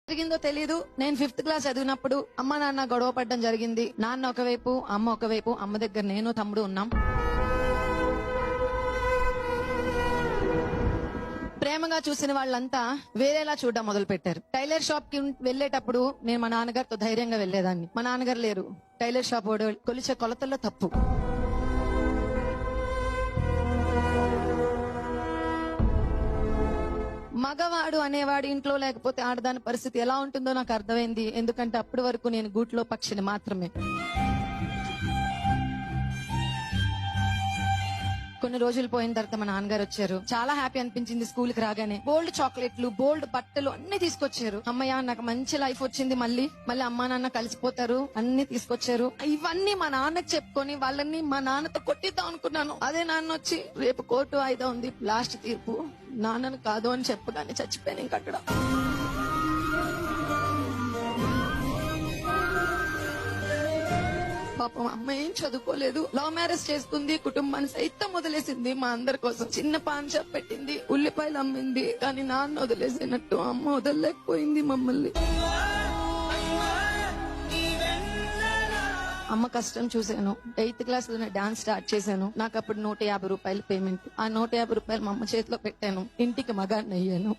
జరిగిందో తెలియదు. నేను 5th క్లాస్ చదివినప్పుడు అమ్మ నాన్న గొడవ పడడం జరిగింది. నాన్న ఒకవైపు, అమ్మ ఒకవైపు. అమ్మ దగ్గర నేను తమ్ముడు ఉన్నాం. ప్రేమగా చూసిన వాళ్ళంతా వేరేలా చూడడం మొదలు పెట్టారు. టైలర్ షాప్ కి వెళ్లేటప్పుడు నేను మా నాన్నగారితో ధైర్యంగా వెళ్లేదాన్ని. మా నాన్నగారు లేరు. టైలర్ షాప్ కొలిచే కొలతల్లో తప్పు. మగవాడు అనేవాడు ఇంట్లో లేకపోతే ఆడదాని పరిస్థితి ఎలా ఉంటుందో నాకు అర్థమైంది. ఎందుకంటే అప్పటి వరకు నేను గూట్లో పక్షిని మాత్రమే. కొన్ని రోజులు పోయిన తర్వాత మా నాన్నగారు వచ్చారు. చాలా హ్యాపీ అనిపించింది. స్కూల్ కి రాగానే బోల్డ్ చాక్లెట్లు, బోల్డ్ బట్టలు అన్ని తీసుకొచ్చారు. అమ్మయ్య నాకు మంచి లైఫ్ వచ్చింది. మళ్ళీ అమ్మా నాన్న కలిసిపోతారు అన్ని తీసుకొచ్చారు. ఇవన్నీ మా నాన్నకి చెప్పుకొని వాళ్ళని మా నాన్నతో కొట్టిద్దాం అనుకున్నాను. అదే నాన్న వచ్చి రేపు కోర్టు వాయిదా ఉంది, లాస్ట్ తీర్పు, నాన్నను కాదు అని చెప్పగానే చచ్చిపోయాను ఇంకక్కడ. పాపం అమ్మ ఏం చదువుకోలేదు. లవ్ మ్యారేజ్ చేసుకుంది. కుటుంబాన్ని సైతం వదిలేసింది మా అందరి కోసం. చిన్న పాన్ షాప్ పెట్టింది, ఉల్లిపాయలు అమ్మింది. కానీ నాన్న వదిలేసినట్టు అమ్మ వదలలేకపోయింది మమ్మల్ని. అమ్మ కష్టం చూశాను. 8th క్లాస్ లో డాన్స్ స్టార్ట్ చేశాను. నాకు అప్పుడు 150 రూపాయలు పేమెంట్. ఆ 150 రూపాయలు మా అమ్మ చేతిలో పెట్టాను. ఇంటికి మగాడిని అయ్యాను.